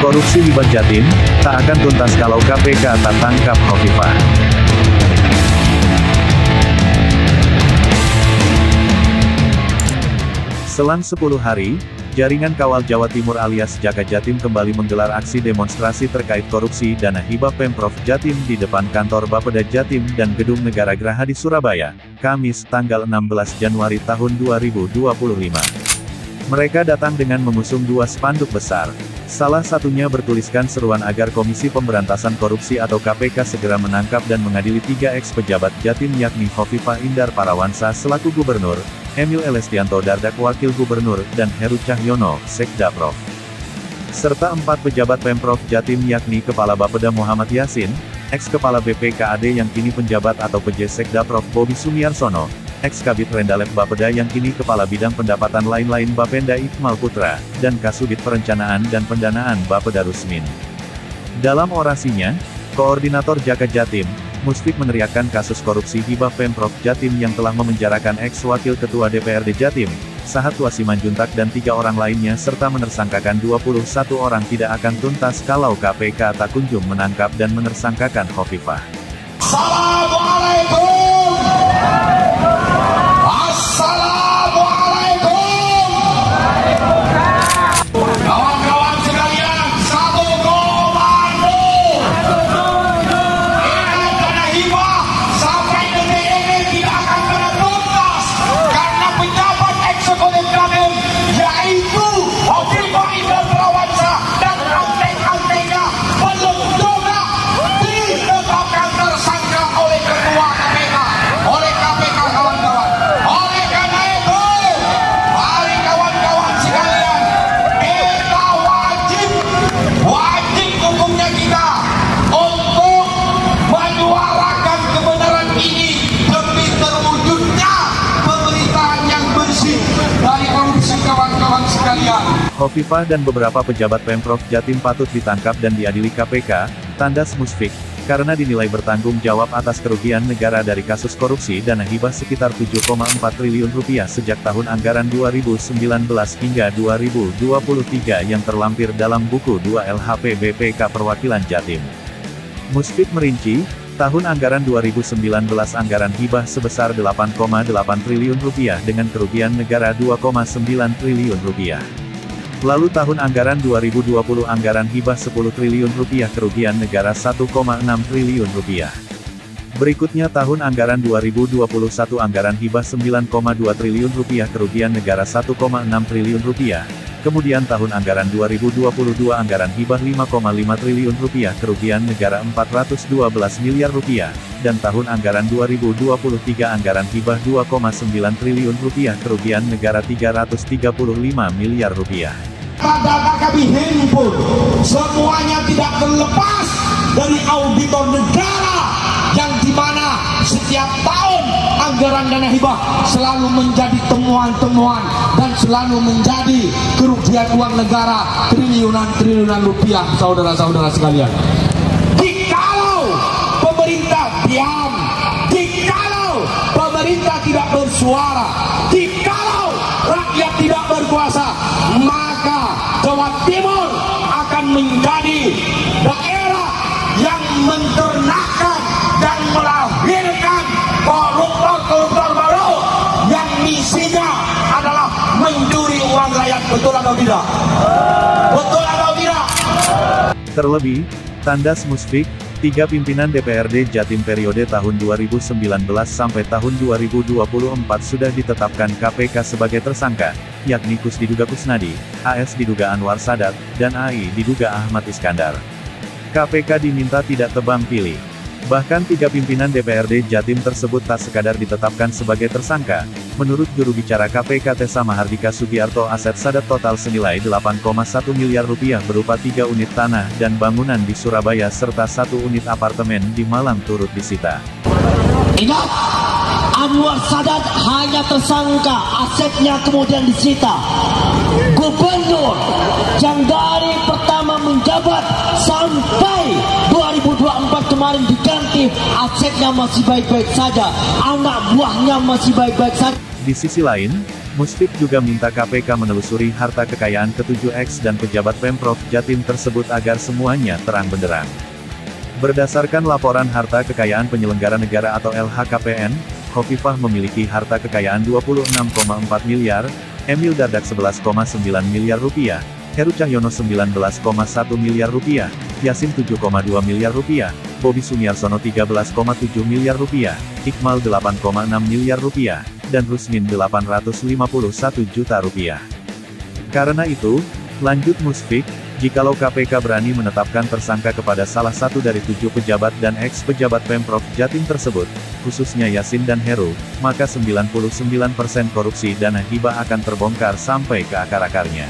Korupsi hibah Jatim, tak akan tuntas kalau KPK tak tangkap Hovifah. Selang 10 hari, Jaringan Kawal Jawa Timur alias Jaka Jatim kembali menggelar aksi demonstrasi terkait korupsi dana hibah Pemprov Jatim di depan kantor Bapeda Jatim dan Gedung Negara Graha di Surabaya, Kamis, tanggal 16 Januari tahun 2025. Mereka datang dengan mengusung 2 spanduk besar. Salah satunya bertuliskan seruan agar Komisi Pemberantasan Korupsi atau KPK segera menangkap dan mengadili 3 ex-pejabat Jatim yakni Hovifah Indar Parawansa selaku Gubernur, Emil Elestianto Dardak Wakil Gubernur, dan Heru Cahyono, Sekda Prof. Serta 4 pejabat Pemprov Jatim yakni Kepala Bapeda Muhammad Yasin, ex-Kepala BPKAD yang kini penjabat atau PJ Sekda Prof. Bobi Sumiarsono, ex-Kabid Rendalep Bapeda yang kini Kepala Bidang Pendapatan lain-lain Bapenda Ikmal Putra, dan Kasubit Perencanaan dan Pendanaan Bapeda Rusmin. Dalam orasinya, Koordinator Jaka Jatim, Musfik meneriakkan kasus korupsi hibah Pemprov Jatim yang telah memenjarakan ex-Wakil Ketua DPRD Jatim, Sahat Wasimanjuntak dan 3 orang lainnya serta menersangkakan 21 orang tidak akan tuntas kalau KPK tak kunjung menangkap dan menersangkakan Hovifah. Assalamualaikum. Kawan-kawan sekalian, satu komando. Dana hibah sampai detik ini tidak akan pernah tuntas karena pejabat eksekutif Jatim yaitu Hovifah Indar Parawansa dan antek-anteknya belum juga ditetapkan tersangka oleh Ketua KPK, oleh KPK kawan-kawan. Oleh karena itu, mari kawan-kawan sekalian, kita wajib hukumnya kita untuk menyuarakan kebenaran ini demi terwujudnya pemerintahan yang bersih dari korupsi kawan-kawan sekalian. Hovifah dan beberapa pejabat Pemprov Jatim patut ditangkap dan diadili KPK, tandas Musfik, karena dinilai bertanggung jawab atas kerugian negara dari kasus korupsi dana hibah sekitar 7,4 triliun rupiah sejak tahun anggaran 2019 hingga 2023 yang terlampir dalam buku 2 LHP BPK Perwakilan Jatim. Musfik merinci, tahun anggaran 2019 anggaran hibah sebesar 8,8 triliun rupiah dengan kerugian negara 2,9 triliun rupiah. Lalu tahun anggaran 2020 anggaran hibah 10 triliun rupiah kerugian negara 1,6 triliun rupiah. Berikutnya tahun anggaran 2021 anggaran hibah 9,2 triliun rupiah kerugian negara 1,6 triliun rupiah. Kemudian tahun anggaran 2022 anggaran hibah 5,5 triliun rupiah kerugian negara 412 miliar rupiah. Dan tahun anggaran 2023 anggaran hibah 2,9 triliun rupiah kerugian negara 335 miliar rupiah. Data kami himpun, semuanya tidak terlepas dari auditor negara yang dimana setiap tahun anggaran dana hibah selalu menjadi temuan-temuan dan selalu menjadi kerugian uang negara triliunan rupiah, saudara-saudara sekalian. Jikalau pemerintah diam, jikalau pemerintah tidak bersuara, jikalau rakyat tidak berkuasa, maka Jawa Timur akan menjadi daerah yang menternakkan dan melahirkan koruptor-koruptor baru yang misinya adalah mencuri uang rakyat. Betul atau tidak? Betul atau tidak? Terlebih, tandas Musfik, 3 pimpinan DPRD Jatim periode tahun 2019 sampai tahun 2024 sudah ditetapkan KPK sebagai tersangka, yakni Kus diduga Kusnadi, AS diduga Anwar Sadat, dan AI diduga Ahmad Iskandar. KPK diminta tidak tebang pilih. Bahkan 3 pimpinan DPRD Jatim tersebut tak sekadar ditetapkan sebagai tersangka. Menurut juru bicara KPK Tessa Mahardika Sugiarto, aset Sadat total senilai 8,1 miliar rupiah berupa 3 unit tanah dan bangunan di Surabaya serta 1 unit apartemen di Malang turut disita. Ingat, Anwar Sadat hanya tersangka, asetnya kemudian disita. Gubernur yang dari pertama menjabat sampai 2024 kemarin diganti, asetnya masih baik-baik saja, anak buahnya masih baik-baik saja. Di sisi lain, Musfik juga minta KPK menelusuri harta kekayaan ke-7 ex dan pejabat Pemprov Jatim tersebut agar semuanya terang benderang. Berdasarkan laporan harta kekayaan penyelenggara negara atau LHKPN, Khofifah memiliki harta kekayaan 26,4 miliar, Emil Dardak 11,9 miliar rupiah, Heru Cahyono 19,1 miliar rupiah, Yasin 7,2 miliar rupiah, Bobi Sumiarsono 13,7 miliar rupiah, Iqmal 8,6 miliar rupiah, dan Rusmin 851 juta rupiah. Karena itu, lanjut Musfik, jikalau KPK berani menetapkan tersangka kepada salah satu dari 7 pejabat dan ex-pejabat Pemprov Jatim tersebut, khususnya Yasin dan Heru, maka 99% korupsi dana hibah akan terbongkar sampai ke akar-akarnya.